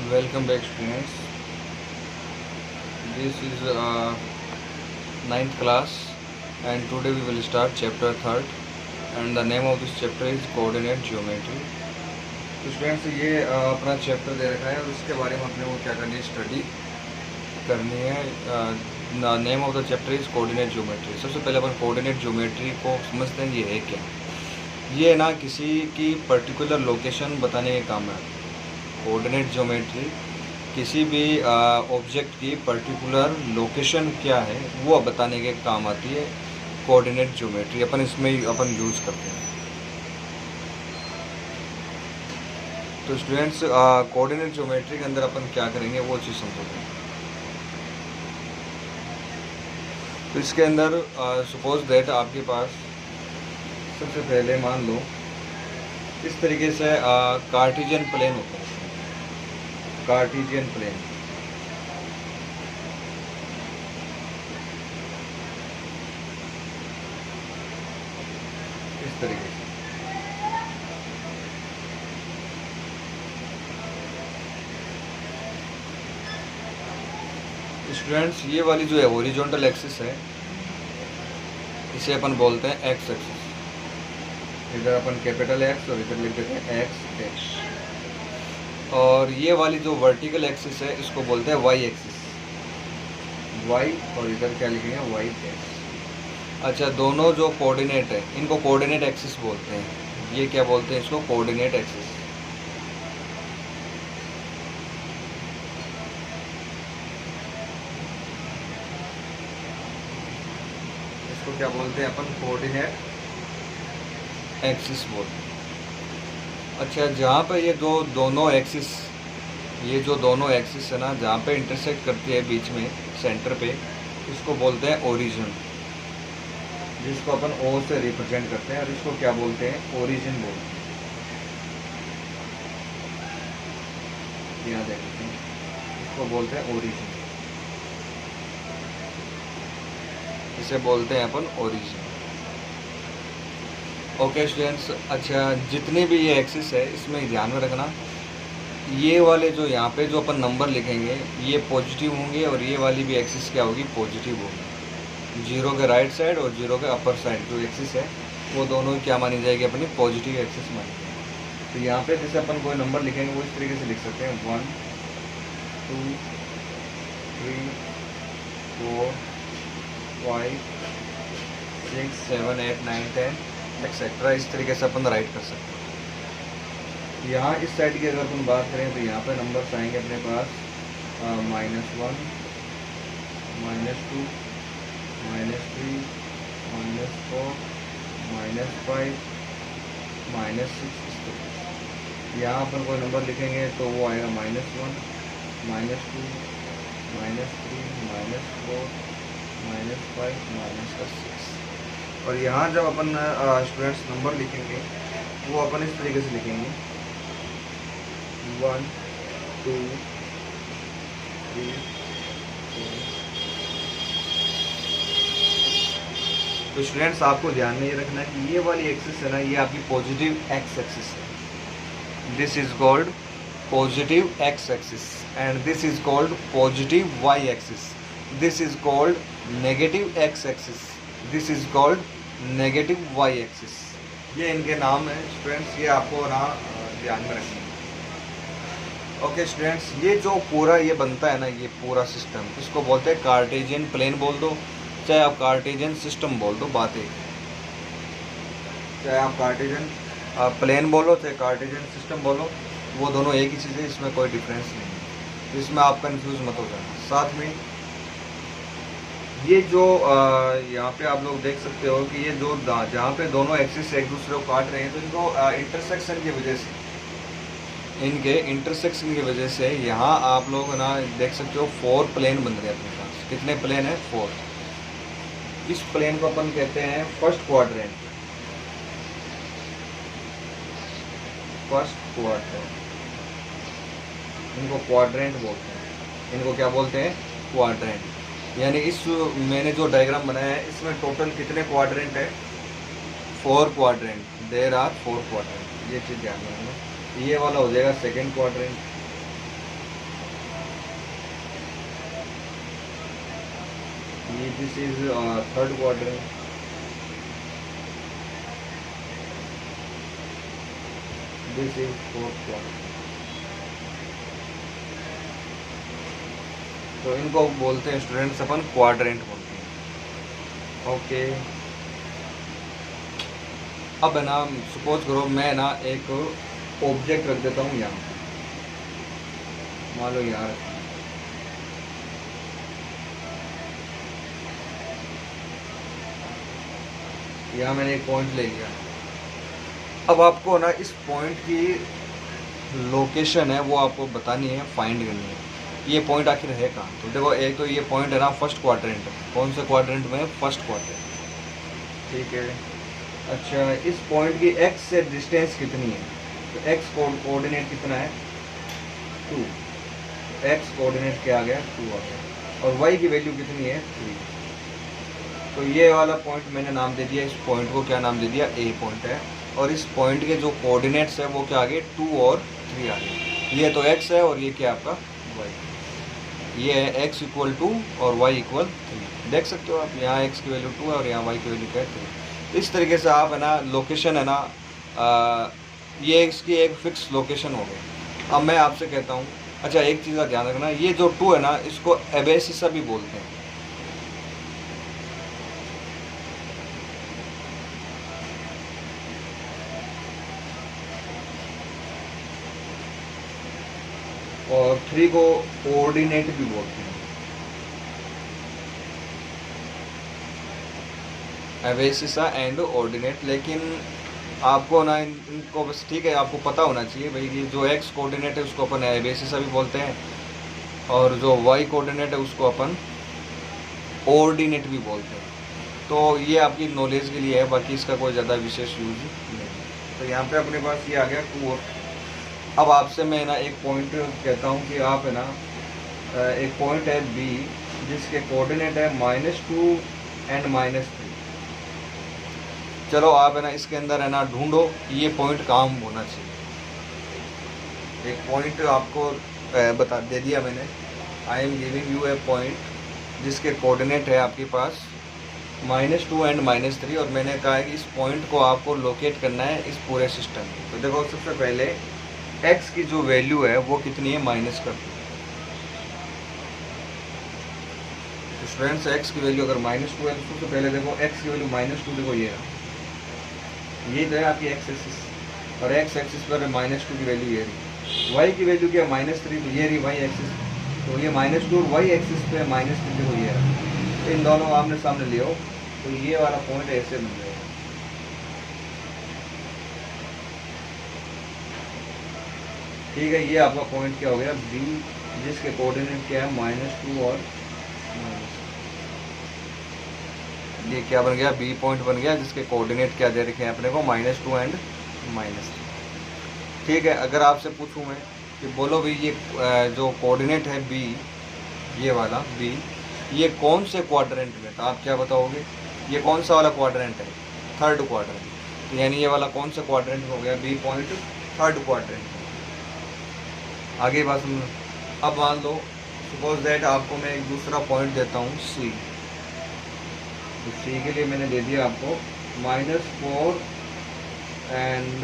Welcome back, students. This is ninth class, and today we will start chapter third, and the name of this chapter is coordinate geometry. तो students ये अपना chapter दे रखा है और उसके बारे में अपने को क्या करनी है, स्टडी करनी है। Name of the chapter is coordinate geometry. सबसे पहले अपन कोऑर्डिनेट ज्योमेट्री को समझते हैं, ये है क्या। ये ना किसी की पर्टिकुलर लोकेशन बताने के काम है। कोऑर्डिनेट ज्योमेट्री किसी भी ऑब्जेक्ट की पर्टिकुलर लोकेशन क्या है वो बताने के काम आती है। कोऑर्डिनेट ज्योमेट्री अपन इसमें अपन यूज़ करते हैं। तो स्टूडेंट्स कोऑर्डिनेट ज्योमेट्री के अंदर अपन क्या करेंगे वो चीज़ समझोगे। तो इसके अंदर सपोज दैट आपके पास सबसे पहले मान लो इस तरीके से कार्टेशियन प्लेन होता है। कार्टेशियन प्लेन इस तरीके से। स्टूडेंट्स ये वाली जो है हॉरिजॉन्टल एक्सिस है, इसे अपन बोलते हैं एक्स एक्सिस। इधर अपन कैपिटल एक्स और इधर लिख देते हैं एक्स एक्स। और ये वाली जो वर्टिकल एक्सिस है इसको बोलते हैं वाई एक्सिस, वाई, और इधर क्या लिखेंगे वाई एक्स। अच्छा, दोनों जो कोऑर्डिनेट है इनको कोऑर्डिनेट एक्सिस बोलते हैं। ये क्या बोलते हैं, इसको कोऑर्डिनेट एक्सिस। इसको क्या बोलते हैं अपन, कोऑर्डिनेट एक्सिस बोलते हैं। अच्छा, जहाँ पे ये दोनों एक्सिस, ये जो दोनों एक्सिस है ना, जहाँ पे इंटरसेक्ट करती है बीच में सेंटर पे, इसको बोलते हैं ओरिजिन, जिसको अपन ओ से रिप्रेजेंट करते हैं। और इसको क्या बोलते हैं, ओरिजिन बोलते हैं। यहाँ देखते हैं, इसको बोलते हैं ओरिजिन, इसे बोलते हैं अपन ओरिजिन। ओके स्टूडेंट्स, अच्छा जितने भी ये एक्सिस है इसमें ध्यान में रखना, ये वाले जो यहाँ पे जो अपन नंबर लिखेंगे ये पॉजिटिव होंगे, और ये वाली भी एक्सिस क्या होगी, पॉजिटिव होगी। जीरो के राइट साइड और जीरो के अपर साइड जो एक्सिस है वो दोनों क्या मानी जाएगी, अपनी पॉजिटिव एक्सिस मानी जाएगी। तो यहाँ पे जैसे अपन कोई नंबर लिखेंगे वो इस तरीके से लिख सकते हैं 1 2 3 4 5 6 7 8 9 10 एक्सेट्रा। इस तरीके से अपन राइट कर सकते हैं। यहाँ इस साइड की अगर अपन बात करें तो यहाँ पे नंबर्स आएंगे अपने पास -1 -2 -3 -4 -5 -6। यहाँ अपन कोई नंबर लिखेंगे तो वो आएगा -1 -2 -3 -4 -5 -6। और यहाँ जब अपन स्टूडेंट्स नंबर लिखेंगे वो अपन इस तरीके से लिखेंगे 1 2 3 4। तो स्टूडेंट्स आपको ध्यान में ये रखना है कि ये वाली एक्सिस है ना, ये आपकी पॉजिटिव एक्स एक्सिस है। This is called positive x axis, and this is called positive y axis. This is called negative x axis, this is called negative y axis. ये इनके नाम है स्टूडेंट्स, ये आपको ना ध्यान में रखना है। ओके स्टूडेंट्स, ये जो पूरा ये बनता है ना, ये पूरा सिस्टम, इसको बोलते हैं कार्टेशियन प्लेन बोल दो, चाहे आप कार्टेशियन सिस्टम बोल दो, बात एक। चाहे आप कार्टेशियन प्लेन बोलो चाहे कार्टेशियन सिस्टम बोलो, वो दोनों एक ही चीज़ है, इसमें कोई डिफरेंस नहीं है। इसमें आप कंफ्यूज मत हो जाना। साथ में ये जो यहाँ पे आप लोग देख सकते हो कि ये जो जहाँ पे दोनों एक्सिस एक दूसरे को काट रहे हैं, तो इनको इंटरसेक्शन की वजह से, इनके इंटरसेक्शन की वजह से यहाँ आप लोग ना देख सकते हो 4 प्लेन बन रहे हैं अपने पास। कितने प्लेन है, 4। इस प्लेन को अपन कहते हैं फर्स्ट क्वाड्रेंट। फर्स्ट क्वाड्रेंट, इनको क्वाड्रेंट बोलते हैं। इनको क्या बोलते हैं, क्वाड्रेंट। यानी इस मैंने जो डायग्राम बनाया है इसमें टोटल कितने क्वाड्रेंट है, 4 क्वाड्रेंट। There are 4 quadrant. ये चीज़ ध्यान में रखना। ये वाला हो जाएगा second quadrant, this is third quadrant, this is fourth quadrant. तो इनको बोलते हैं स्टूडेंट्स अपन क्वाड्रेंट बोलते हैं। ओके, अब है ना सपोज करो मैं ना एक ऑब्जेक्ट रख देता हूँ यहाँ, मान लो यहाँ रखा, यहाँ मैंने एक पॉइंट ले लिया। अब आपको ना इस पॉइंट की लोकेशन है वो आपको बतानी है, फाइंड करनी है। ये पॉइंट आखिर है कहाँ? तो देखो एक तो ये पॉइंट है ना फर्स्ट क्वाड्रेंट, कौन से क्वाड्रेंट में? फर्स्ट क्वाड्रेंट, ठीक है। अच्छा, इस पॉइंट की एक्स से डिस्टेंस कितनी है? तो एक्स कोऑर्डिनेट कितना है? 2, एक्स कोऑर्डिनेट क्या आ गया? 2 आ गया। और वाई की वैल्यू कितनी है? 3। तो ये वाला पॉइंट मैंने नाम दे दिया, इस पॉइंट को क्या नाम दे दिया? ए पॉइंट है। और इस पॉइंट के जो कोऑर्डिनेट्स है वो क्या आ गए? 2 और 3 आ गए। ये तो एक्स है और ये क्या आपका? वाई। ये है एक्स इक्वल 2 और वाई इक्वल 3। देख सकते हो आप, यहाँ एक्स की वैल्यू 2 है और यहाँ वाई की वैल्यू क्या है? 3। इस तरीके से आप है ना लोकेशन है ना ये इसकी एक फिक्स लोकेशन हो गई। अब मैं आपसे कहता हूँ, अच्छा एक चीज़ का ध्यान रखना, ये जो 2 है ना इसको एबेसिसा भी बोलते हैं। और 3 को ऑर्डिनेट भी बोलते हैं, एबेसिसा एंड ऑर्डिनेट। लेकिन आपको ना इनको बस ठीक है, आपको पता होना चाहिए भाई कि जो एक्स कोऑर्डिनेट है उसको अपन एबेसिसा भी बोलते हैं और जो वाई कोऑर्डिनेट है उसको अपन ऑर्डिनेट भी बोलते हैं। तो ये आपकी नॉलेज के लिए है, बाकी इसका कोई ज़्यादा विशेष यूज नहीं। तो यहाँ पे अपने पास ये आ गया 2 और। अब आपसे मैं ना एक पॉइंट कहता हूँ कि आप है ना एक पॉइंट है बी जिसके कोऑर्डिनेट है -2 एंड -3। चलो आप है ना इसके अंदर है ना ढूंढो ये पॉइंट कहाँ होना चाहिए। एक पॉइंट आपको बता दे दिया मैंने, I am giving U A point जिसके कोऑर्डिनेट है आपके पास -2 एंड -3 और मैंने कहा है कि इस पॉइंट को आपको लोकेट करना है इस पूरे सिस्टम में। तो देखो सबसे पहले x की जो वैल्यू है वो कितनी है? माइनस कर दो। तो स्टूडेंट्स x की वैल्यू अगर -2 है तो सबसे पहले देखो x की वैल्यू -2, देखो ये तो है आपकी x एक्सिस और x एक्सिस पर -2 की वैल्यू ये रही। y की वैल्यू क्या? -3, तो ये रही y एक्सिस। तो ये -2 और y एक्सिस पे -3, देखो ये रहा। तो इन दोनों आमने सामने ले आओ तो ये वाला पॉइंट ऐसे बन जाएगा। ठीक है, ये आपका पॉइंट क्या हो गया? बी, जिसके कोऑर्डिनेट क्या है? -2 और ये क्या बन गया? बी पॉइंट बन गया जिसके कोऑर्डिनेट क्या दे रखे हैं अपने को? -2 एंड -3। ठीक है, अगर आपसे पूछूं मैं कि बोलो भाई ये जो कोऑर्डिनेट है बी, ये वाला बी, ये कौन से क्वाड्रेंट में? तो आप क्या बताओगे? ये कौन सा वाला क्वाड्रेंट है? Third quadrant. तो यानी ये वाला कौन सा क्वाड्रेंट हो गया? B point third quadrant. आगे बात सुनो। अब मान लो सपोज दैट आपको मैं एक दूसरा पॉइंट देता हूँ सी। तो सी के लिए मैंने दे दिया आपको -4 and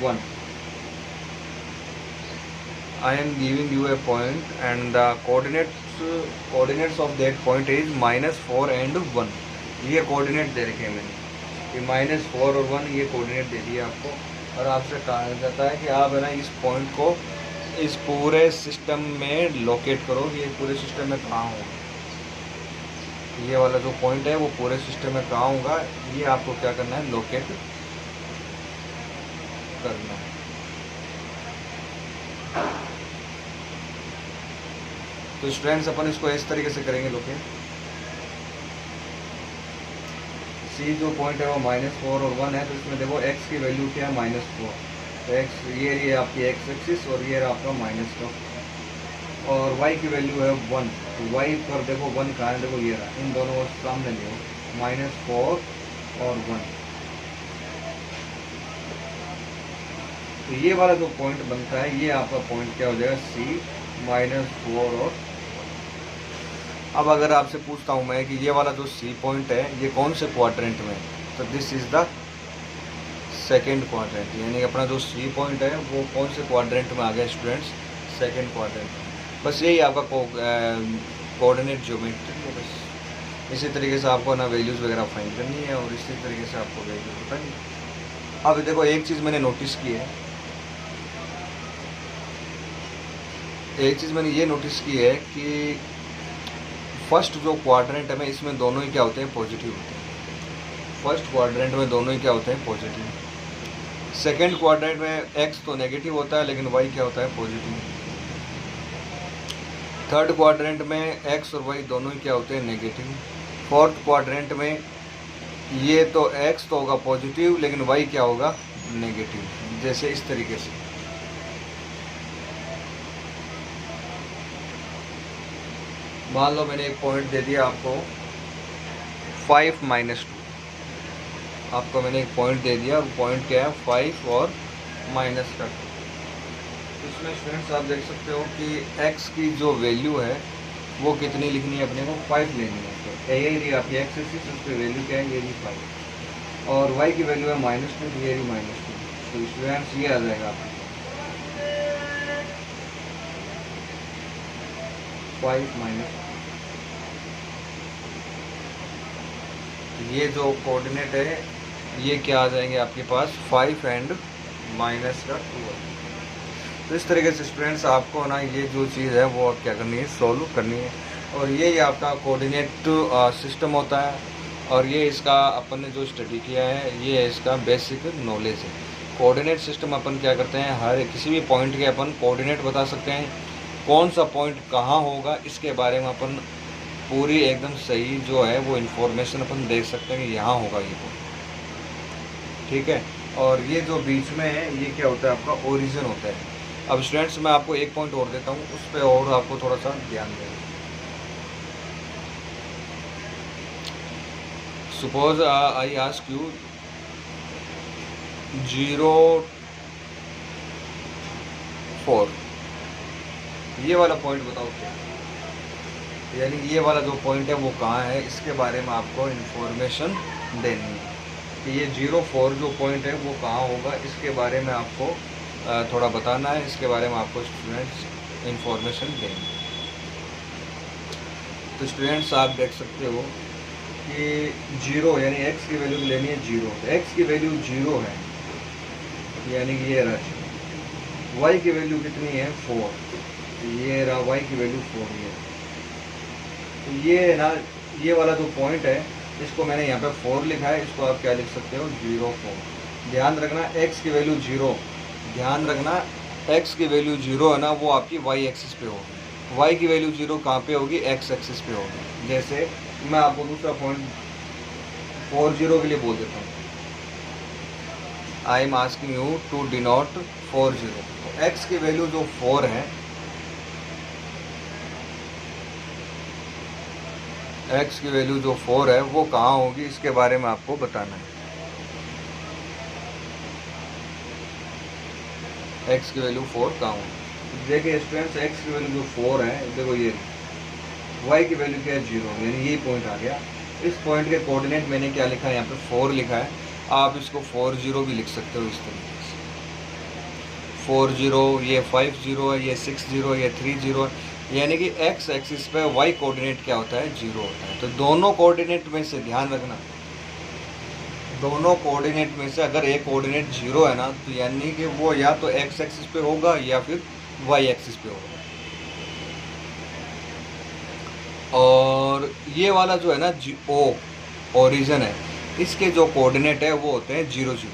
1। I am giving U A point and the coordinates of that point is -4 and 1। ये कोऑर्डिनेट दे रखे हैं मैंने कि -4 और 1 ये कोऑर्डिनेट दे दिया आपको। और आपसे कहा जाता है कि आप है ना इस पॉइंट को इस पूरे सिस्टम में लोकेट करो कि ये पूरे सिस्टम में कहाँ होगा। ये वाला जो पॉइंट है वो पूरे सिस्टम में कहाँ होगा, ये आपको क्या करना है? लोकेट करना है। तो स्टूडेंट्स अपन इसको इस तरीके से करेंगे लोकेट। सी जो पॉइंट है वो -4 और 1 है, तो इसमें देखो x की वैल्यू क्या है? -4। तो x ये आपकी x एक्सिस और ये आपका -2 और y की वैल्यू है 1। तो y पर देखो 1 कहाँ है? देखो ये रहा, इन दोनों को सामने ले -4 और 1। तो ये वाला जो पॉइंट बनता है ये आपका पॉइंट क्या हो जाएगा? C -4 और 1। अब अगर आपसे पूछता हूँ मैं कि ये वाला जो सी पॉइंट है ये कौन से क्वाड्रेंट में है, तो this is the second quadrant, यानी अपना जो सी पॉइंट है वो कौन से क्वाड्रेंट में आ गया स्टूडेंट्स, सेकेंड क्वाड्रेंट में। बस यही आपका कोऑर्डिनेट ज्योमेट्री है। बस इसी तरीके से आपको ना वैल्यूज़ वगैरह फाइंड करनी है और इसी तरीके से आपको वैल्यूज बतानी है। अब देखो एक चीज़ मैंने नोटिस की है, एक चीज़ मैंने ये नोटिस की है कि फर्स्ट जो क्वाड्रेंट है इसमें दोनों ही क्या होते हैं, पॉजिटिव होते हैं। फर्स्ट क्वाड्रेंट में दोनों ही क्या होते हैं, पॉजिटिव। सेकेंड क्वाड्रेंट में एक्स तो नेगेटिव होता है लेकिन वाई क्या होता है, पॉजिटिव। थर्ड क्वाड्रेंट में एक्स और वाई दोनों ही क्या होते हैं, नेगेटिव। फोर्थ क्वाड्रेंट में ये तो एक्स तो होगा पॉजिटिव लेकिन वाई क्या होगा, नेगेटिव। जैसे इस तरीके से मान लो मैंने एक पॉइंट दे दिया आपको 5 - 2, आपको मैंने एक पॉइंट दे दिया, वो पॉइंट क्या है 5 और माइनस का 2। इसमें स्टूडेंट्स आप देख सकते हो कि x की जो वैल्यू है वो कितनी लिखनी है, अपने को 5 लेनी है। तो यही रही आपकी x एक्सिस, उसकी वैल्यू क्या है, ये रही 5, और y की वैल्यू है -2, तो ये रही -2। तो स्टूडेंट्स ये आ जाएगा आपका 5 - ये जो कोऑर्डिनेट है ये क्या आ जाएंगे आपके पास 5 एंड माइनस का 2। तो इस तरीके से स्टूडेंट्स आपको ना ये जो चीज़ है वो क्या करनी है, सॉल्व करनी है। और ये आपका कोऑर्डिनेट सिस्टम होता है, और ये इसका अपन ने जो स्टडी किया है ये इसका बेसिक नॉलेज है। कोऑर्डिनेट सिस्टम अपन क्या करते हैं, हर किसी भी पॉइंट के अपन कोऑर्डिनेट बता सकते हैं, कौन सा पॉइंट कहाँ होगा इसके बारे में अपन पूरी एकदम सही जो है वो इन्फॉर्मेशन अपन देख सकते हैं कि यहाँ होगा ये पॉइंट, ठीक है। और ये जो बीच में है ये क्या होता है, आपका ओरिजिन होता है। अब स्टूडेंट्स मैं आपको एक पॉइंट और देता हूँ, उस पर और आपको थोड़ा सा ध्यान देना। सपोज आई आस्क यू 0, 4, ये वाला पॉइंट बताओ क्या, यानी ये वाला जो पॉइंट है वो कहाँ है, इसके बारे में आपको इन्फॉर्मेशन देनी है कि ये 0, 4 जो पॉइंट है वो कहाँ होगा, इसके बारे में आपको थोड़ा बताना है, इसके बारे में आपको स्टूडेंट्स इंफॉर्मेशन देंगे। तो स्टूडेंट्स आप देख सकते हो कि 0 यानी x की वैल्यू लेनी है 0, x की वैल्यू 0 है यानी कि ये राशि, y की वैल्यू कितनी है 4, ये रहा y की वैल्यू 4 है। तो ये ना ये वाला जो पॉइंट है इसको मैंने यहाँ पे 4 लिखा है, इसको आप क्या लिख सकते हो 0, 4। ध्यान रखना x की वैल्यू 0, ध्यान रखना x की वैल्यू 0 है ना, वो आपकी y एक्सिस पे होगी। y की वैल्यू 0 कहाँ पे होगी, x एक्सिस पे होगी। जैसे मैं आपको दूसरा पॉइंट 40 के लिए बोल देता हूँ, I am asking you to denote 40। तो x की वैल्यू जो 4 है, x की वैल्यू जो 4 है वो कहाँ होगी, इसके बारे में आपको बताना है। x की वैल्यू 4 कहाँ होगी, देखिए स्टूडेंट्स x की वैल्यू जो 4 है, देखो ये y की वैल्यू क्या है 0, यानी यही पॉइंट आ गया। इस पॉइंट के कोऑर्डिनेट मैंने क्या लिखा है, यहाँ पे 4 लिखा है, आप इसको 40 भी लिख सकते हो इस तरीके से, 40, ये 50 है, ये 60 है, ये 30 है, यानी कि x एक्सिस पे y कोऑर्डिनेट क्या होता है, 0 होता है। तो दोनों कोऑर्डिनेट में से ध्यान रखना, दोनों कोऑर्डिनेट में से अगर एक कोऑर्डिनेट 0 है ना, तो यानी कि वो या तो x एक्सिस पे होगा या फिर y एक्सिस पे होगा। और ये वाला जो है ना o ओरिजिन है, इसके जो कोऑर्डिनेट है वो होते हैं 0, 0।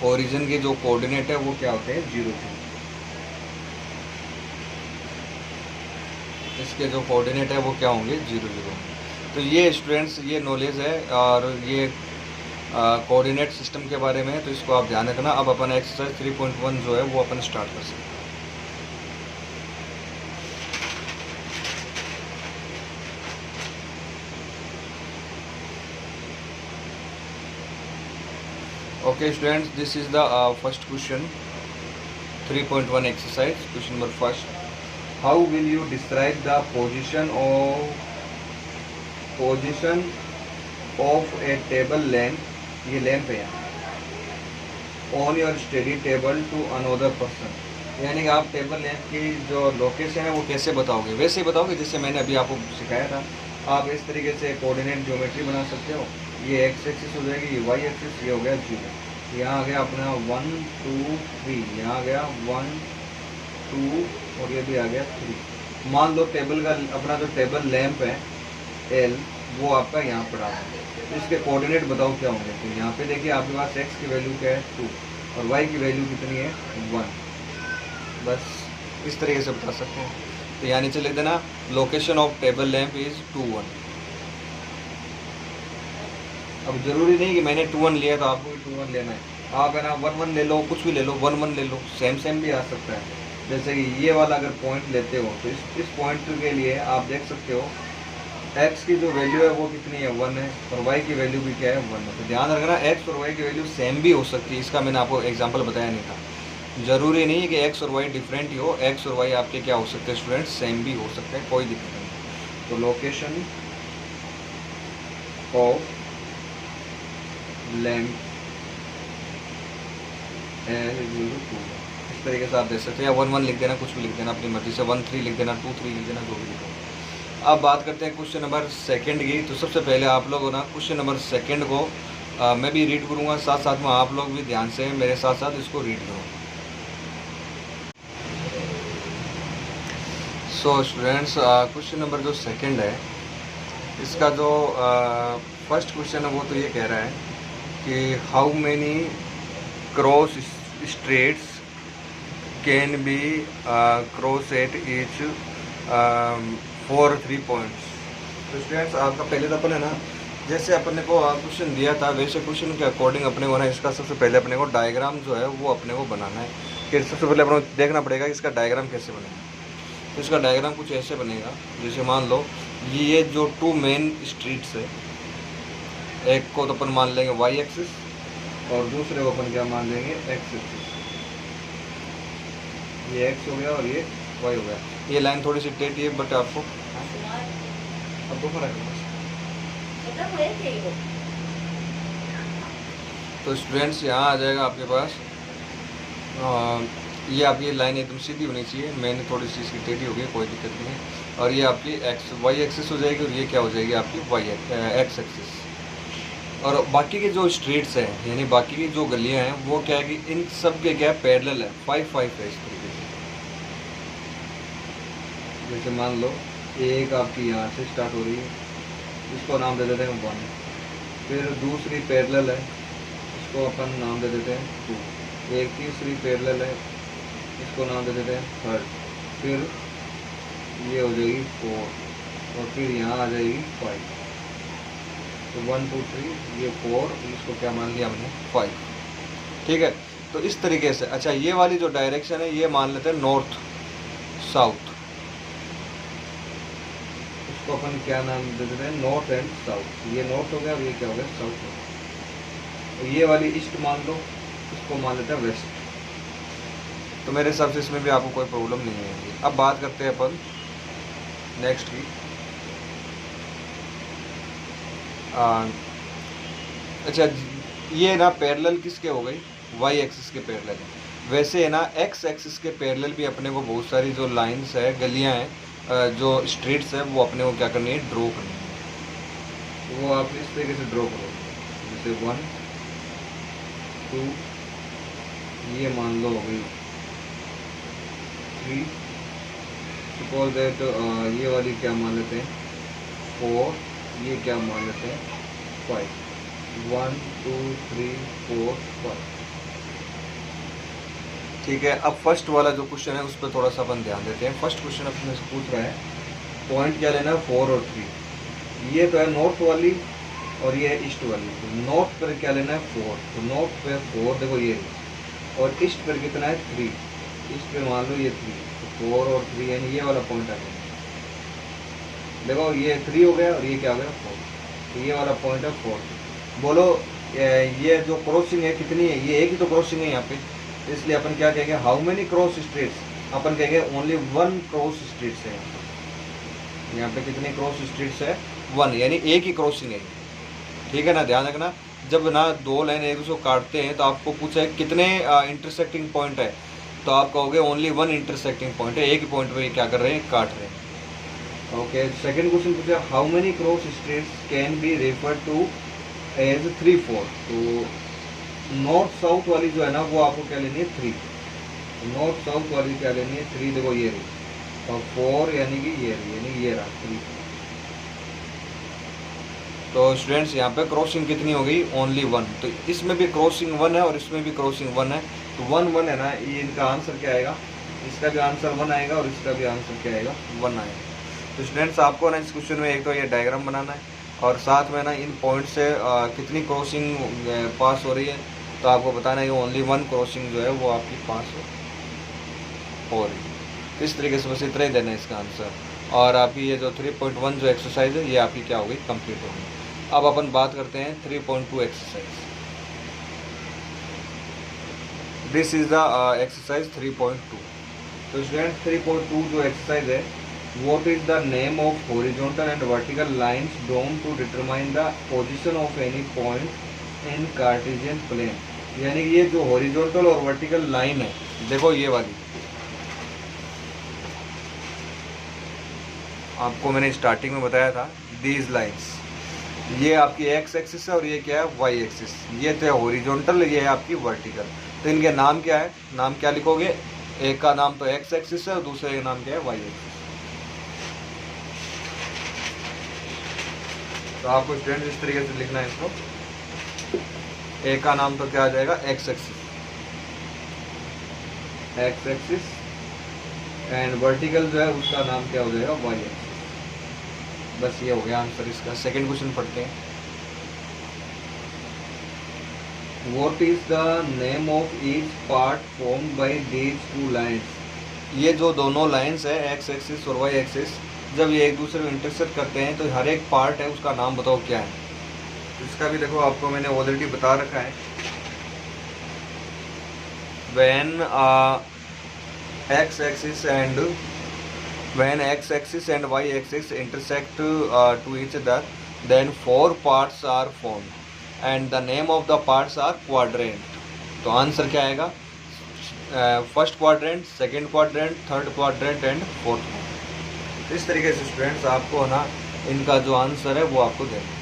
ओरिजिन के जो कोऑर्डिनेट है वो क्या होते हैं 0, 0। इसके जो कोऑर्डिनेट है वो क्या होंगे 0, 0। तो ये स्टूडेंट्स ये नॉलेज है और ये कोऑर्डिनेट सिस्टम के बारे में है, तो इसको आप ध्यान रखना। अब अपन एक्सरसाइज 3.1 जो है वो अपन स्टार्ट कर सकते हैं। Okay students, this is the first question, 3.1 exercise, question number first. How will you describe the position of a table lamp, ये लैम्प है यहाँ, on your study table to another person, यानी कि आप टेबल लैम्प की जो location है वो कैसे बताओगे, वैसे ही बताओगे जैसे मैंने अभी आपको सिखाया था। आप इस तरीके से कोऑर्डिनेट ज्योमेट्री बना सकते हो। ये एक्स एक्सिस हो जाएगी, ये वाई एक्सिस, ये हो गया 0, यहाँ आ गया अपना 1 2 3, यहाँ आ गया 1 2 और ये भी आ गया 3। मान लो टेबल का अपना जो टेबल लैम्प है एल, वो आपका यहाँ पड़ा है, इसके कोऑर्डिनेट बताओ क्या होंगे। तो यहाँ पे देखिए आपके पास x की वैल्यू क्या है 2 और y की वैल्यू कितनी है 1, बस इस तरीके से बता सकते हैं। तो यहाँ नीचे लिख देना location of table lamp is 2 1। अब जरूरी नहीं कि मैंने 2 1 लिया तो आपको भी 2 1 लेना है, आप है ना 1 1 ले लो, कुछ भी ले लो, 1 1 ले लो, सेम भी आ सकता है। जैसे कि ये वाला अगर पॉइंट लेते हो तो इस पॉइंट के लिए आप देख सकते हो x की जो वैल्यू है वो कितनी है 1 है और y की वैल्यू भी क्या है 1 है। तो ध्यान रखना x और y की वैल्यू सेम भी हो सकती है, इसका मैंने आपको एग्जांपल बताया नहीं था। ज़रूरी नहीं है कि x और y डिफरेंट ही हो, x और y आपके क्या हो सकते हैं स्टूडेंट्स, सेम भी हो सकते हैं, कोई दिक्कत नहीं। तो लोकेशन ऑफ लैम्प इस तरीके से आप दे सकते हैं, या 1 1 लिख देना, कुछ भी लिख देना अपनी मर्जी से, 1 3 लिख देना, 2 3 लिख देना, जो भी लिखो। अब बात करते हैं क्वेश्चन नंबर 2 की। तो सबसे पहले आप लोग ना क्वेश्चन नंबर 2 को मैं भी रीड करूँगा, साथ साथ में आप लोग भी ध्यान से मेरे साथ साथ इसको रीड करो। सो स्टूडेंट्स, क्वेश्चन नंबर जो 2 है, इसका जो फर्स्ट क्वेश्चन है वो तो ये कह रहा है कि how many cross straits can be cross at each 4 3 points. तो स्टूडेंट्स आपका पहले तो अपन है ना, जैसे अपने को क्वेश्चन दिया था वैसे क्वेश्चन के अकॉर्डिंग अपने को ना इसका सबसे पहले अपने को डायग्राम जो है वो अपने को बनाना है। कि सबसे पहले अपने को देखना पड़ेगा इसका डायग्राम कैसे बनेगा। तो इसका डायग्राम कुछ ऐसे बनेगा, जैसे मान लो ये जो 2 मेन स्ट्रीट्स है, एक को तो अपन मान लेंगे वाई एक्सिस और दूसरे को अपन क्या मान लेंगे एक्स एक्सिस। ये एक्स हो गया और ये वाई हो गया। ये लाइन थोड़ी सी टेढ़ी है बट आपको अब फर्क है। तो स्टूडेंट्स यहाँ आ जाएगा आपके पास, ये आपकी लाइन एकदम सीधी होनी चाहिए, मैंने थोड़ी सी इसकी टेढ़ी हो गई, कोई दिक्कत नहीं है। और ये आपकी एक्स वाई एक्सिस हो जाएगी और ये क्या हो जाएगी आपकी वाई एक्स एक्सिस। और बाकी के जो स्ट्रीट्स हैं यानी बाकी की जो गलियाँ हैं वो क्या है कि इन सब के क्या पैरेलल है, 5 5 है इस तरीके से। जैसे मान लो एक आपकी यहाँ से स्टार्ट हो रही है, इसको नाम दे देते हैं 1, फिर दूसरी पैरेलल है, इसको अपन नाम दे देते हैं 2, एक तीसरी पैरेलल है, इसको नाम दे देते हैं 3, फिर ये हो जाएगी 4 और फिर यहाँ आ जाएगी 5। तो 1 2 3 ये 4, इसको क्या मान लिया हमने 5, ठीक है। तो इस तरीके से अच्छा ये वाली जो डायरेक्शन है ये मान लेते हैं नॉर्थ साउथ, इसको अपन क्या नाम दे देते हैं नॉर्थ एंड साउथ। ये नॉर्थ हो गया और ये क्या हो गया साउथ हो गया। तो ये वाली ईस्ट मान लो, इसको मान लेते हैं वेस्ट। तो मेरे हिसाब से इसमें भी आपको कोई प्रॉब्लम नहीं है। अब बात करते हैं अपन नेक्स्ट की। अच्छा ये ना पैरेलल किसके हो गई, वाई एक्सिस के पैरेलल है। वैसे है ना एक्स एक्सिस के पैरेलल भी अपने को बहुत सारी जो लाइंस है, गलियां हैं, जो स्ट्रीट्स है वो अपने को क्या करनी है, ड्रॉ करनी है। वो आप इस तरीके से ड्रॉ करो, जैसे 1 2 ये मान लो हो गई 3, सपोज दैट ये वाली क्या मान लेते हैं 4, ये क्या मान लेते हैं 5, 1 2 3 4 5, ठीक है। अब फर्स्ट वाला जो क्वेश्चन है उस पर थोड़ा सा अपन ध्यान देते हैं। फर्स्ट क्वेश्चन अपने से पूछ रहा है पॉइंट क्या लेना है 4 और 3। ये तो है नॉर्थ वाली और ये है ईस्ट वाली। तो नॉर्थ पर क्या लेना है 4, तो नॉर्थ पे 4 देखो ये, और ईस्ट पर कितना है 3, ईस्ट पे मान लो ये 3, तो 4 और 3 यानी ये वाला पॉइंट आ गया। देखो ये 3 हो गया और ये क्या हो गया 4, तो ये वाला पॉइंट है 4। बोलो ये जो क्रॉसिंग है कितनी है, ये एक ही तो क्रॉसिंग है यहाँ पे, इसलिए अपन क्या कहेंगे हाउ मेनी क्रॉस स्ट्रेट्स, अपन कहेंगे ओनली वन क्रॉस स्ट्रीट्स है। यहाँ पे कितनी क्रॉस स्ट्रीट्स है? वन, यानी एक ही क्रॉसिंग है। ठीक है ना, ध्यान रखना। जब ना दो लाइन एक दूसरे को काटते हैं तो आपको पूछा है कितने इंटरसेक्टिंग पॉइंट है, तो आप कहोगे ओनली वन इंटरसेक्टिंग पॉइंट है, एक ही पॉइंट पे क्या कर रहे हैं, काट रहे हैं। ओके, सेकंड क्वेश्चन पूछा how many cross streets can be refer to as 3 4। तो नॉर्थ साउथ वाली जो है ना वो आपको क्या लेनी है, 3। नॉर्थ साउथ वाली क्या लेनी है, 3। देखो ये रही, और 4 यानी कि ये रही, यानी ये रहा 3। तो स्टूडेंट्स यहाँ पे क्रॉसिंग कितनी हो गई, ओनली 1। तो इसमें भी क्रॉसिंग 1 है और इसमें भी क्रॉसिंग 1 है, तो 1 1 है ना, ये इनका आंसर क्या आएगा, इसका भी आंसर 1 आएगा और इसका भी आंसर क्या आएगा, 1 आएगा। तो स्टूडेंट्स आपको ना इस क्वेश्चन में एक तो ये डायग्राम बनाना है और साथ में ना इन पॉइंट से कितनी क्रॉसिंग पास हो रही है, तो आपको बताना है कि ओनली 1 क्रॉसिंग जो है वो आपकी पास हो रही है। इस तरीके से बस इतना ही देना है इसका आंसर। और आपकी ये जो 3.1 जो एक्सरसाइज है ये आपकी क्या हो गई, कंप्लीट हो गई। अब अपन बात करते हैं 3.2 exercise. This is the exercise 3.2। तो स्टूडेंट 3.2 जो एक्सरसाइज है, what is the name of horizontal and vertical lines drawn to determine the position of any point in cartesian plane. यानी कि ये जो हॉरिजॉन्टल और वर्टिकल लाइन है, देखो ये वाली, आपको मैंने स्टार्टिंग में बताया था, दीज लाइंस, ये आपकी एक्स एक्सिस है और ये क्या है, वाई एक्सिस। ये तो है हॉरिजॉन्टल, ये है आपकी वर्टिकल। तो इनके नाम क्या है, नाम क्या लिखोगे, एक का नाम तो एक्स एक्सिस है और दूसरे का नाम क्या है, वाई एक्सिस। तो आपको स्टूडेंट इस तरीके से लिखना है इसको, एक का नाम तो क्या आ जाएगा, x axis, x axis, and vertical जो है उसका नाम क्या हो जाएगा, वाई एक्सिस। बस ये हो गया आंसर इसका। सेकंड क्वेश्चन पढ़ते हैं। What is the name of each part formed by these two lines? ये जो दोनों लाइंस है, एक्स एक्सिस और वाई एक्सिस, जब ये एक दूसरे को इंटरसेक्ट करते हैं तो हर एक पार्ट है उसका नाम बताओ क्या है। इसका भी देखो आपको मैंने ऑलरेडी बता रखा है। When x axis and y axis intersect to each other, then 4 parts are formed and the name of the parts are quadrant। तो आंसर क्या आएगा, first quadrant, second quadrant, third quadrant and fourth quadrant. इस तरीके से students आपको ना इनका जो आंसर है वो आपको देना।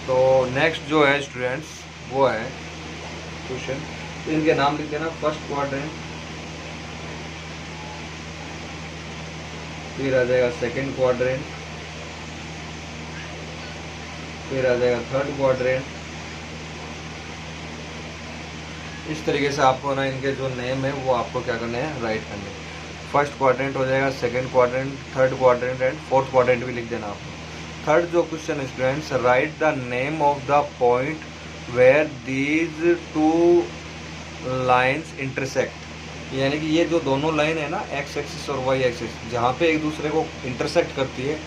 तो नेक्स्ट जो है स्टूडेंट्स वो है क्वेश्चन, तो इनके नाम लिख देना, फर्स्ट क्वाड्रेंट, फिर आ जाएगा सेकंड क्वाड्रेंट, फिर आ जाएगा थर्ड क्वाड्रेंट। इस तरीके से आपको ना इनके जो नेम है वो आपको क्या करना है, राइट करने हैं। फर्स्ट क्वाड्रेंट हो जाएगा, second quadrant, third quadrant and fourth quadrant भी लिख देना आपको। थर्ड जो question students, write the name of the point where these two lines intersect. यानी कि ये जो दोनों लाइन है ना, एक्स एक्सिस और वाई एक्सिस, जहाँ पे एक दूसरे को इंटरसेक्ट करती है,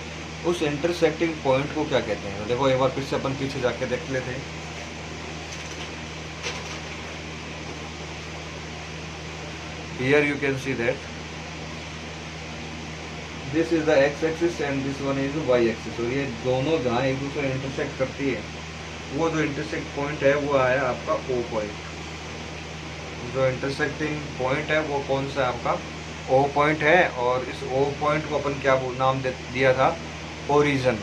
उस इंटरसेक्टिंग पॉइंट को क्या कहते हैं। देखो एक बार फिर से अपन पीछे जाके देख लेते हैं। Here you can see that this is the x axis and this one is y axis। और ये दोनों जहाँ एक दूसरे इंटरसेक्ट करती है, वो जो इंटरसेक्ट पॉइंट है वो आया आपका O पॉइंट। जो इंटरसेक्टिंग पॉइंट है वो कौन सा है, आपका O पॉइंट है। और इस O पॉइंट को अपन क्या नाम दिया था, ओरिजिन।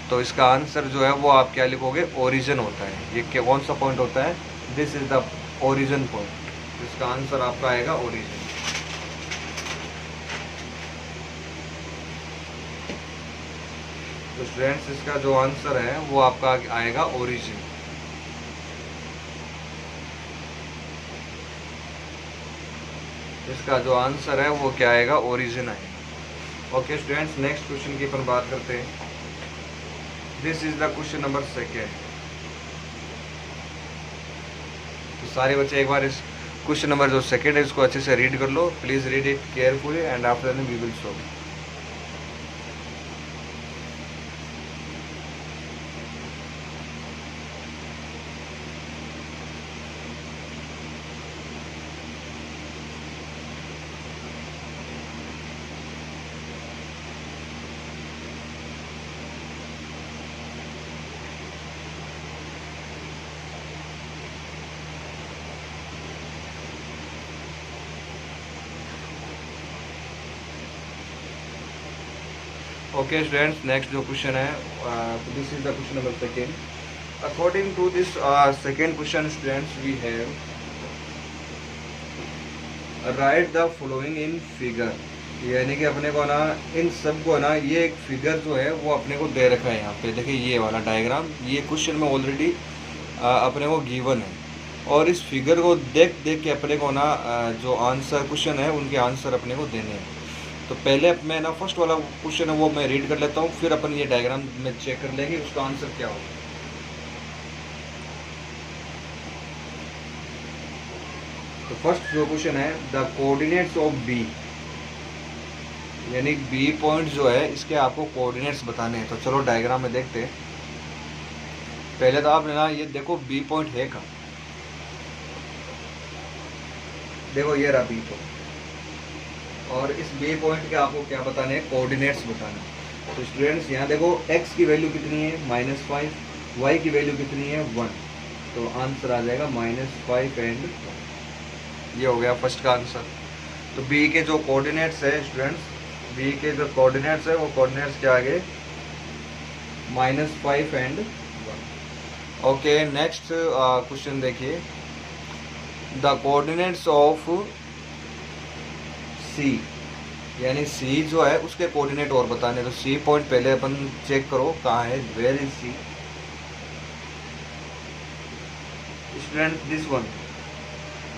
तो इसका आंसर जो है वो आप क्या लिखोगे, ओरिजिन होता है। ये कौन सा पॉइंट होता है, this is the origin point. इसका आंसर आपका आएगा ओरिजिन। तो स्टूडेंट्स इसका जो आंसर है वो आपका आएगा ओरिजिन। इसका जो आंसर है वो क्या आएगा, ओरिजिन आएगा। ओके स्टूडेंट्स, नेक्स्ट क्वेश्चन की अपन बात करते हैं। This is the question number second. तो सारे बच्चे एक बार इस क्वेश्चन नंबर जो सेकेंड है इसको अच्छे से रीड कर लो, please read it carefully and after we will solve. Okay students, next जो क्वेश्चन है, this is the question number second. According to this second question students, we have write the following in figure. यानी कि अपने को ना इन सब को ना, ये एक फिगर जो है वो अपने को दे रखा है यहाँ पे। देखिए ये वाला डायग्राम, ये क्वेश्चन में ऑलरेडी अपने को गिवन है, और इस फिगर को देख देख के अपने को ना जो आंसर क्वेश्चन है उनके आंसर अपने को देने हैं। तो पहले मैं ना फर्स्ट वाला क्वेश्चन है वो मैं रीड कर लेता हूँ, फिर अपन ये डायग्राम में चेक कर लेंगे उसका आंसर क्या होगा। तो फर्स्ट जो क्वेश्चन है, द कोऑर्डिनेट्स ऑफ बी, यानी बी पॉइंट जो है इसके आपको कोऑर्डिनेट्स बताने हैं। तो चलो डायग्राम में देखते हैं। पहले तो आपने ना ये देखो बी पॉइंट है कहाँ। देखो ये रहा बी पॉइंट, और इस बी पॉइंट के आपको क्या बताने हैं, कोऑर्डिनेट्स बताने हैं। तो स्टूडेंट्स यहाँ देखो x की वैल्यू कितनी है -5, y की वैल्यू कितनी है 1, तो आंसर आ जाएगा -5 एंड 1। ये हो गया फर्स्ट का आंसर। तो b के जो कोऑर्डिनेट्स है स्टूडेंट्स, b के जो कोऑर्डिनेट्स है वो कोऑर्डिनेट्स क्या आ गए, -5 एंड 1। ओके, नेक्स्ट क्वेश्चन देखिए, द कोऑर्डिनेट्स ऑफ सी, यानी सी जो है उसके कोऑर्डिनेट और बताने। तो सी पॉइंट पहले अपन चेक करो कहाँ है, where is C student, this one,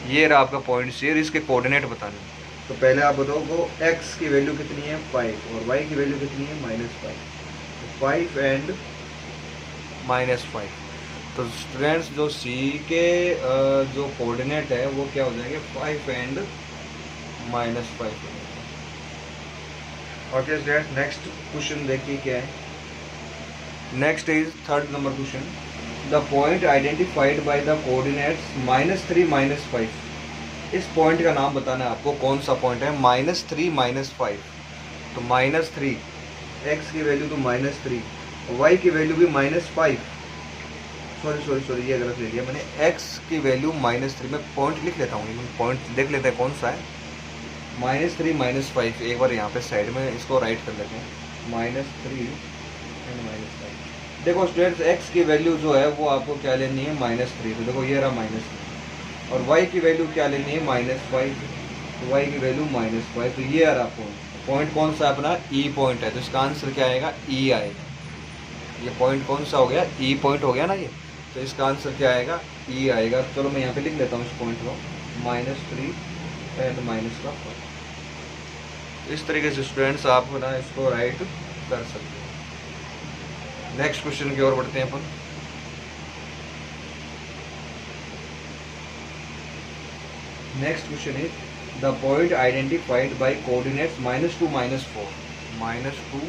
ये रहा आपका पॉइंट सी, और इसके कोऑर्डिनेट बताने। तो पहले आप बताओ वो x की वैल्यू कितनी है 5 और y की वैल्यू कितनी है -5, तो 5 एंड -5। तो स्टूडेंट्स जो सी के जो कोऑर्डिनेट है वो क्या हो जाएंगे, 5 and -5। Okay students, next question देखिए क्या है। Next is third number question, the point identified by the coordinates -3 -5। इस पॉइंट का नाम बताना है आपको, कौन सा पॉइंट है, -3 -5। तो -3, x की वैल्यू तो -3, y की वैल्यू भी -5, सॉरी ये गलत ले लिया मैंने, x की वैल्यू -3। मैं पॉइंट लिख लेता हूँ, पॉइंट देख लेते हैं कौन सा है, -3 -5। एक बार यहाँ पे साइड में इसको राइट कर लेते हैं, -3 एंड -5। देखो स्टूडेंट्स, x की वैल्यू जो है वो आपको क्या लेनी है, -3। तो देखो ये रहा -3, और y की वैल्यू क्या लेनी है, -5, तो y की वैल्यू -5। तो ये आ रहा पॉइंट कौन सा अपना, E पॉइंट है। तो इसका आंसर क्या आएगा, E आएगा। ये पॉइंट कौन सा हो गया, E पॉइंट हो गया ना ये, तो इसका आंसर क्या आएगा, E आएगा। चलो मैं यहाँ पे लिख लेता हूँ इस पॉइंट को, -3 एंड -5। इस तरीके से स्टूडेंट्स आप ना इसको राइट कर सकते हैं। नेक्स्ट क्वेश्चन की ओर बढ़ते हैं अपन। Next question is the point identified by coordinates -2 -4। -2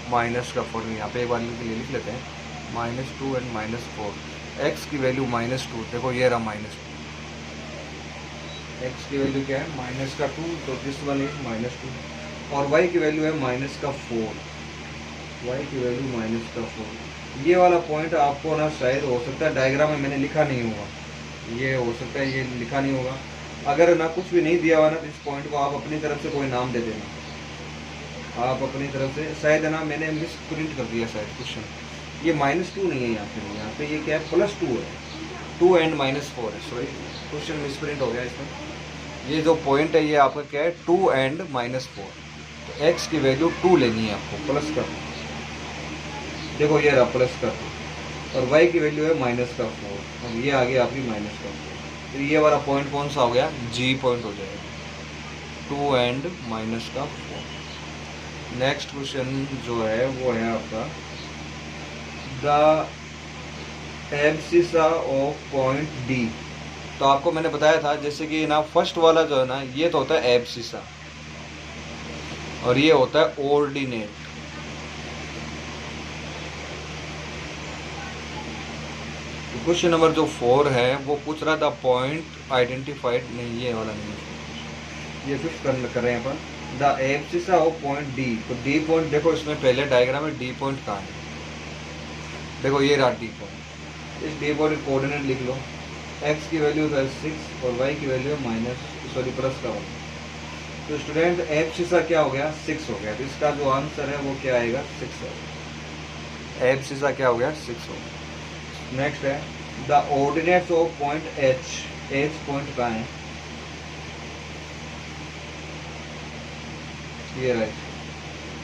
-4 यहाँ पे एक बार लिख लेते हैं, -2 एंड -4। x की वैल्यू -2, देखो ये रहा -2, x की वैल्यू क्या है, -2, तो दिस वन इज -2, और y की वैल्यू है -4, y की वैल्यू -4। ये वाला पॉइंट आपको ना शायद हो सकता है डायग्राम में मैंने लिखा नहीं होगा, ये हो सकता है ये लिखा नहीं होगा। अगर ना कुछ भी नहीं दिया हुआ ना, तो इस पॉइंट को आप अपनी तरफ से कोई नाम दे देना, आप अपनी तरफ से। शायद है ना मैंने मिस प्रिंट कर दिया शायद क्वेश्चन, ये -2 नहीं है यहाँ पे ये क्या है, +2 है, 2 एंड -4 है, सॉरी क्वेश्चन मिस प्रिंट हो गया इसमें। ये जो पॉइंट है ये आपका क्या है, 2 एंड -4। तो x की वैल्यू 2 लेनी है आपको, प्लस कर, देखो ये रहा प्लस कर, और y की वैल्यू है -4, और ये आ गया आपकी -4। तो ये वाला पॉइंट कौन सा हो गया, G पॉइंट हो जाएगा, 2 एंड -4। नेक्स्ट क्वेश्चन जो है वो है आपका, the abscissa of point D, तो आपको मैंने बताया था जैसे कि ना फर्स्ट वाला जो है ना ये तो होता है एब्सिसा और ये होता है ऑर्डिनेट। क्वेश्चन नंबर जो 4 है वो पूछ रहा था पॉइंट आइडेंटिफाइड, नहीं ये वाला नहीं है, ये फिक्स कर रहे हैं अपन। The abscissa of point D, तो डी पॉइंट देखो इसमें पहले डायग्राम में डी पॉइंट कहाँ है, देखो ये रहा डी पॉइंट। इस डी पॉइंट कोऑर्डिनेट लिख लो, एक्स की वैल्यू है 6 और वाई की वैल्यू प्लस का 1। तो स्टूडेंट एब्सिसा क्या हो गया 6 हो गया, तो इसका जो आंसर है वो क्या आएगा 6 होगा। एब्सिसा क्या हो गया 6 हो गया। नेक्स्ट है the ordinates of point H, H point कहाँ है, ये राइट,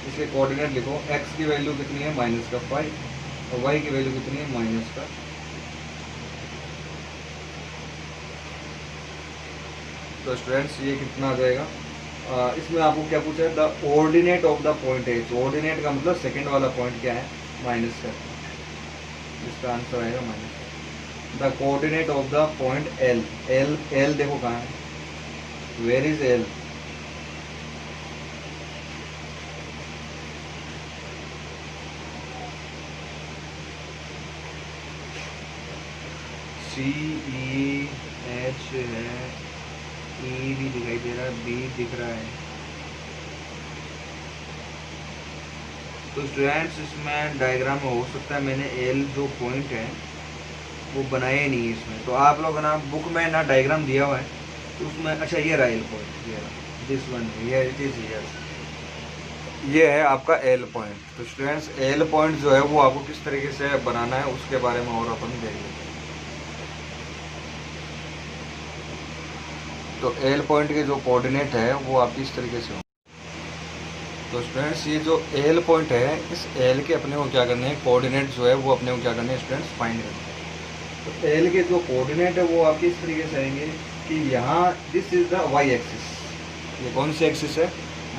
इसके कोऑर्डिनेट लिखो, x की वैल्यू कितनी है -5 और y की वैल्यू कितनी है -का। तो स्टूडेंट्स ये कितना आ जाएगा, इसमें आपको क्या पूछा है, the ordinate of the point H, ordinate का मतलब सेकंड वाला पॉइंट क्या है -का, इसका आंसर आएगा -। The coordinate of the point L, L L देखो कहाँ है, वेयर इज एल, CEH है, E भी दिखाई दे रहा है, B दिख रहा है। तो स्टूडेंट्स इसमें डायग्राम में हो सकता है मैंने L जो पॉइंट है वो बनाया ही नहीं है इसमें, तो आप लोग ना बुक में ना डायग्राम दिया हुआ है तो उसमें, अच्छा ये रहा L पॉइंट, ये रहा दिस वन, ये इट इज हियर, ये है आपका L पॉइंट। तो स्टूडेंट्स L पॉइंट जो है वो आपको किस तरीके से बनाना है उसके बारे में और अपन देख लेते हैं। तो L पॉइंट के जो कोऑर्डिनेट है वो आपकी इस तरीके से हो। तो स्टूडेंट्स ये जो L पॉइंट है, इस L के अपने को क्या करने हैं, कोऑर्डिनेट जो है वो अपने को क्या करने हैं स्टूडेंट्स फाइंड करने हैं। तो L के जो कोऑर्डिनेट है वो आपकी इस तरीके से आएंगे कि यहाँ this is the y axis, ये कौन सी एक्सिस है,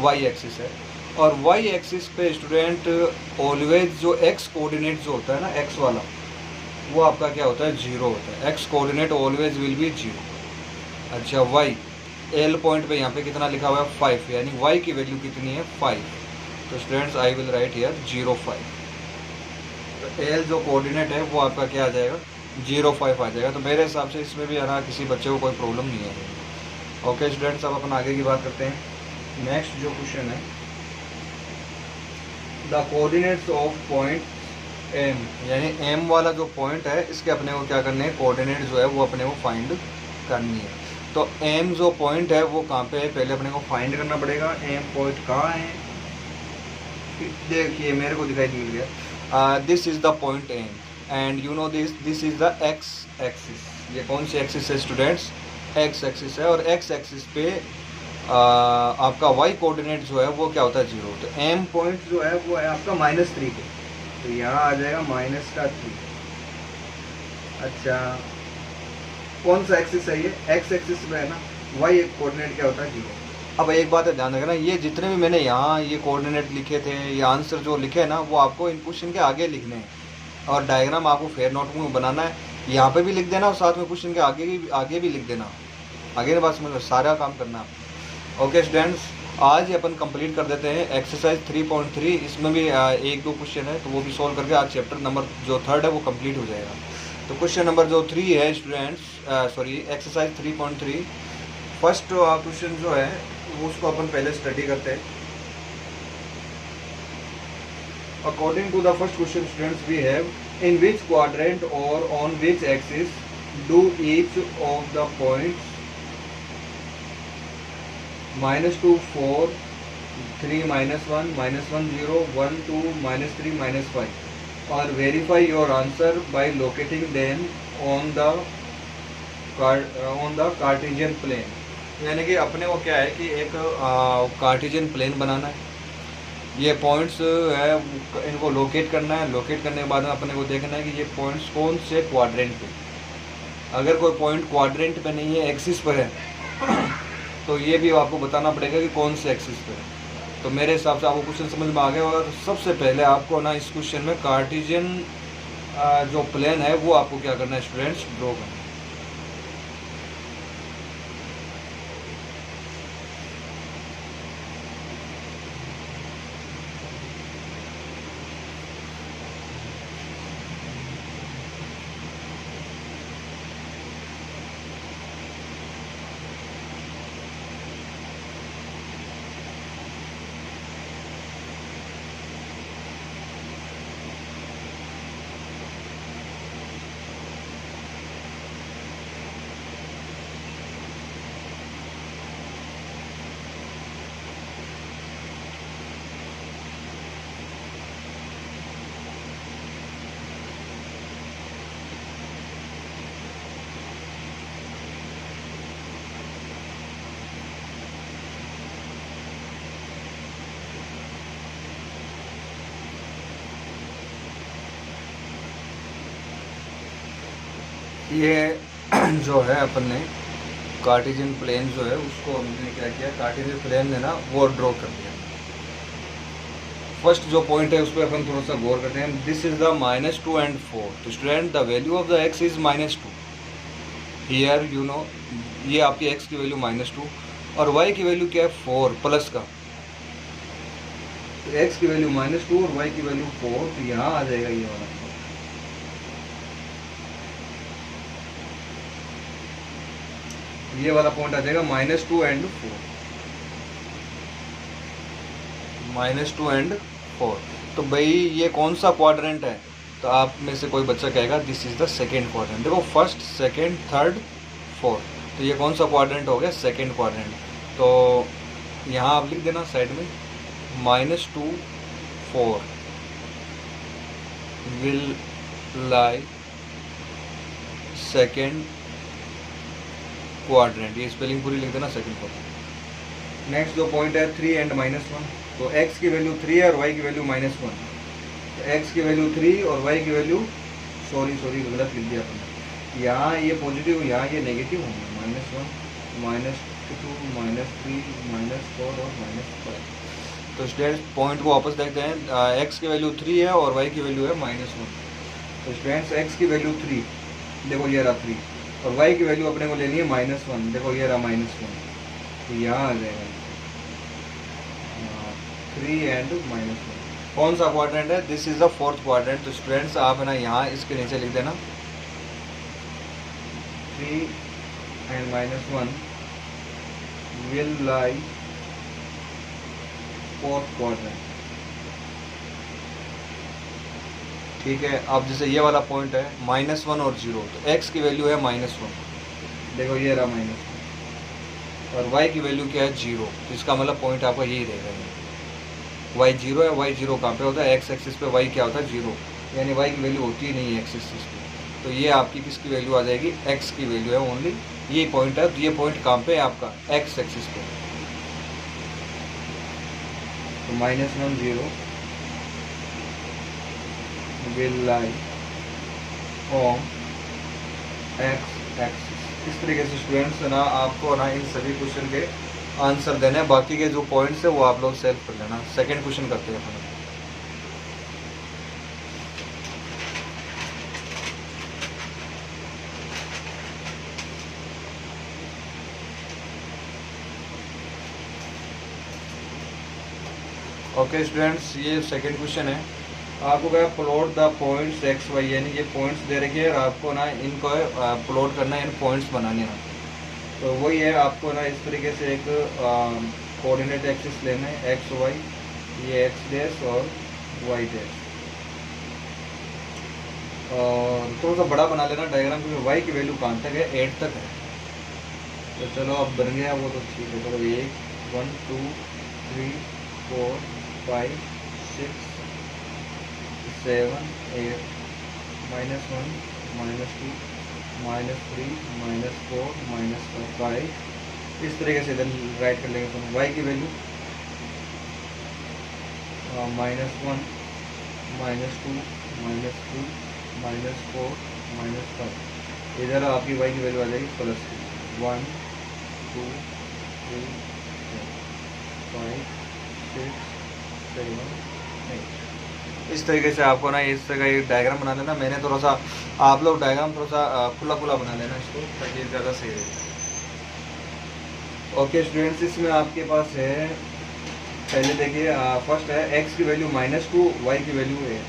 y एक्सिस है, और y एक्सिस पे स्टूडेंट ऑलवेज जो x कोऑर्डिनेट जो होता है ना, x वाला वो आपका क्या होता है 0 होता है, x coordinate always will be 0। अच्छा y, L पॉइंट पे यहाँ पे कितना लिखा हुआ है 5, यानी y की वैल्यू कितनी है 5। तो students I will write here 0 5। तो L जो कोऑर्डिनेट है वो आपका क्या आ जाएगा 0 5 आ जाएगा। तो मेरे हिसाब से इसमें भी है ना किसी बच्चे को कोई प्रॉब्लम नहीं है। ओके स्टूडेंट्स, अब अपन आगे की बात करते हैं। नेक्स्ट जो क्वेश्चन है, the coordinates of point M, यानी M वाला जो पॉइंट है इसके अपने को क्या करने हैं, कोऑर्डिनेट जो है वो अपने को फाइंड करनी है। तो M जो पॉइंट है वो कहाँ पे है, पहले अपने को फाइंड करना पड़ेगा। M पॉइंट कहाँ है, देखिए मेरे को दिखाई मिल गया, this is the point M and you know this is the x axis. ये कौन सी एक्सिस है स्टूडेंट्स, x एक्सिस है, और x एक्सिस पे आपका y कोऑर्डिनेट जो है वो क्या होता है 0। तो M पॉइंट जो है वो है आपका -3 पे, तो यहाँ आ जाएगा -3। अच्छा कौन सा एक्सिस है, ये x एक्सिस में है ना, y कोऑर्डिनेट क्या होता है 0। अब एक बात है ध्यान रखना, ये जितने भी मैंने यहाँ ये कोऑर्डिनेट लिखे थे, ये आंसर जो लिखे हैं ना वो आपको इन क्वेश्चन के आगे लिखने हैं, और डायग्राम आपको फेयर नोटबुक में बनाना है, यहाँ पे भी लिख देना और साथ में क्वेश्चन के आगे भी लिख देना, आगे बात समझ, सारा काम करना। ओके स्टूडेंट्स, आज अपन कंप्लीट कर देते हैं एक्सरसाइज 3.3। इसमें भी 1-2 क्वेश्चन है तो वो भी सॉल्व करके आज चैप्टर नंबर जो 3 है वो कंप्लीट हो जाएगा। तो क्वेश्चन नंबर जो 3 है students, sorry exercise 3.3, first question जो है वो उसको अपन पहले स्टडी करते हैं। According to the first question students we have, in which quadrant और on which axis do each of the points -2 4 3 -1 -1 0 1 2 -3 -5 और verify your answer by locating them on the cartesian plane. यानी कि अपने को क्या है कि एक कार्टेशियन प्लेन बनाना है, ये पॉइंट्स है इनको लोकेट करना है, लोकेट करने के बाद में अपने को देखना है कि ये पॉइंट्स कौन से क्वाड्रेंट पे, अगर कोई पॉइंट क्वाड्रेंट पे नहीं है एक्सिस पर है तो ये भी आपको बताना पड़ेगा कि कौन से एक्सिस पे है। तो मेरे हिसाब से आपको क्वेश्चन समझ में आ गया। और सबसे पहले आपको ना इस क्वेश्चन में कार्टेशियन जो प्लेन है वो आपको क्या करना है स्टूडेंट्स, ड्रॉ करना है। ये जो है अपन ने कार्टेशियन प्लेन जो है उसको हमने क्या किया, कार्टेशियन प्लेन ने ना वो ड्रॉ कर दिया। फर्स्ट जो पॉइंट है उस पर अपन थोड़ा सा गौर करते हैं। This is the -2 and 4। तो student the value of the x is -2। Here you know ये आपकी x की वैल्यू -2 और y की वैल्यू क्या है 4 प्लस का। तो x की वैल्यू -2 और y की वैल्यू 4, तो यहाँ आ जाएगा ये वाला। ये वाला पॉइंट आ जाएगा -2 and 4, -2 and 4। तो भाई ये कौन सा क्वाड्रेंट है? तो आप में से कोई बच्चा कहेगा this is the second quadrant. देखो फर्स्ट, सेकेंड, थर्ड, फोर्थ, तो ये कौन सा क्वाड्रेंट हो गया? Second quadrant. तो यहाँ आप लिख देना साइड में -2, 4 विल लाई सेकेंड क्वाड्रेंट। ये स्पेलिंग पूरी लिख देना, सेकेंड क्वाड्रेंट। नेक्स्ट जो पॉइंट है 3 and -1। तो x की वैल्यू 3 है और y की वैल्यू -1। तो x की वैल्यू 3 और y की वैल्यू सॉरी गलत लिख दिया आपने। यहाँ ये पॉजिटिव, यहाँ ये नेगेटिव होंगे। -1, -2, -3, -4 और -5। तो स्टूडेंट्स पॉइंट को वापस देखते हैं। x की वैल्यू 3 है और y की वैल्यू है -1। तो स्टूडेंट्स x की वैल्यू 3, देखो ये रहा 3, और y की वैल्यू अपने को लेनी है -1, देखो ये रहा -1। तो यहाँ आ जाएगा 3 and -1। कौन सा क्वाड्रेंट है? This is the fourth quadrant. तो स्टूडेंट्स आप है ना यहाँ इसके नीचे लिख देना 3 and -1 will lie fourth quadrant. ठीक है। अब जैसे ये वाला पॉइंट है -1 और 0, तो x की वैल्यू है -1, देखो ये रहा -1, और y की वैल्यू क्या है 0। तो इसका मतलब पॉइंट आपका यही रहेगा। y 0 है, y 0 कहाँ पे होता है? x एक्सिस पे y क्या होता है? 0, यानी y की वैल्यू होती ही नहीं है x एक्सिस पे। तो ये आपकी किसकी वैल्यू आ जाएगी? x की वैल्यू है ओनली। ये पॉइंट है, तो ये पॉइंट कहाँ पे है आपका? x एक्सिस पे। तो -1, 0 will lie on x axis. इस तरीके से स्टूडेंट्स ना आपको ना इन सभी क्वेश्चन के आंसर देने हैं। बाकी के जो पॉइंट्स है वो आप लोग सेल्फ कर लेना। सेकंड क्वेश्चन करते हैं अपन। ओके स्टूडेंट्स, ये सेकंड क्वेश्चन है। आपको क्या plot the points x y, यानी ये पॉइंट्स दे रखे हैं और आपको ना इनको प्लॉट करना है, इन पॉइंट्स बनाने हैं। तो वही है, आपको ना इस तरीके से एक कोऑर्डिनेट एक्सिस लेना है एक्स वाई, ये एक्स डैश और वाई डैश, और थोड़ा सा बड़ा बना लेना डायग्राम, क्योंकि वाई की वैल्यू कहाँ तक है? 8 तक है। तो चलो अब बन गया वो, तो ठीक है। चलो 1 2 3 4 5 6 7 8 -1 -2 -3 -4 -5। इस तरीके से इधर राइट कर लेंगे। तो y की वैल्यू -1 -2 -3 -4 -5। इधर आपकी y की वैल्यू आ जाएगी +1 2 3 4 5 6 7 8। इस तरीके से आपको ना इस तरह का एक डायग्राम बना लेना। मैंने थोड़ा सा, आप लोग डायग्राम थोड़ा सा खुला बना लेना इसको, ताकि ज़्यादा सही रहेगा। ओके स्टूडेंट्स, इसमें आपके पास है, पहले देखिए फर्स्ट है x की वैल्यू -2, y की वैल्यू 8।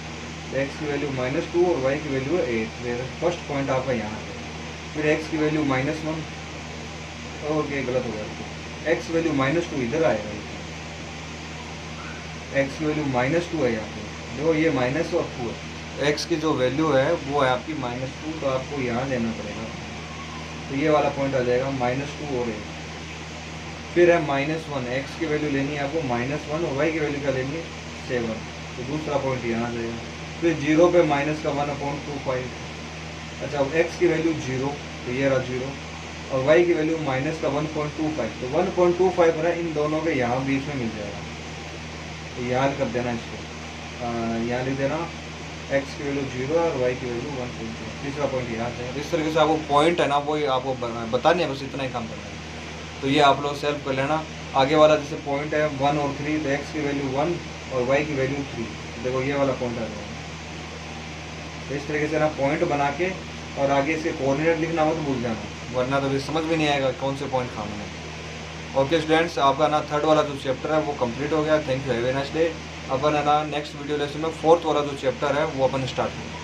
x की वैल्यू -2 और y की वैल्यू 8। फर्स्ट पॉइंट आपका यहाँ है। फिर x की वैल्यू -1, ओके गलत हो गया, x वैल्यू -2 इधर आएगा। x की वैल्यू -2 है यहाँ पे, देखो ये -2 है। x की जो वैल्यू है वो है आपकी -2, तो आपको यहाँ लेना पड़ेगा। तो ये वाला पॉइंट आ जाएगा -2 और 8। फिर है -1, x की वैल्यू लेनी है आपको -1 और y की वैल्यू क्या लेनी है 7। तो दूसरा पॉइंट यहाँ आ जाएगा। फिर 0 पे -1/25। अच्छा, अब x की वैल्यू 0, तो ये रहा 0, और y की वैल्यू -1.25। तो 1.25 है, इन दोनों के यहाँ बीच में मिल जाएगा। तो यहाँ कर देना इसको, यहाँ लिख देना एक्स की वैल्यू 0 और वाई की वैल्यू 1.0। तीसरा पॉइंट यहाँ से इस तरीके से आपको पॉइंट है ना वो आपको बताने है, बस इतना ही काम करना है। तो ये आप लोग सेल्फ कर लेना। आगे वाला जैसे पॉइंट है 1 और 3, तो एक्स की वैल्यू 1 और वाई की वैल्यू 3, देखो ये वाला पॉइंट आ जाएगा। तो इस तरीके से ना पॉइंट बना के और आगे से कोऑर्डिनेट लिखना हो तो भूल जाना, वरना तो समझ में नहीं आएगा कौन से पॉइंट खाना है। ओके स्टूडेंट्स, आपका ना थर्ड वाला जो चैप्टर है वो कंप्लीट हो गया। Thank you, have a nice day. अपन है ना नेक्स्ट वीडियो लेसन में फोर्थ वाला जो चैप्टर है वो अपन स्टार्ट करेंगे।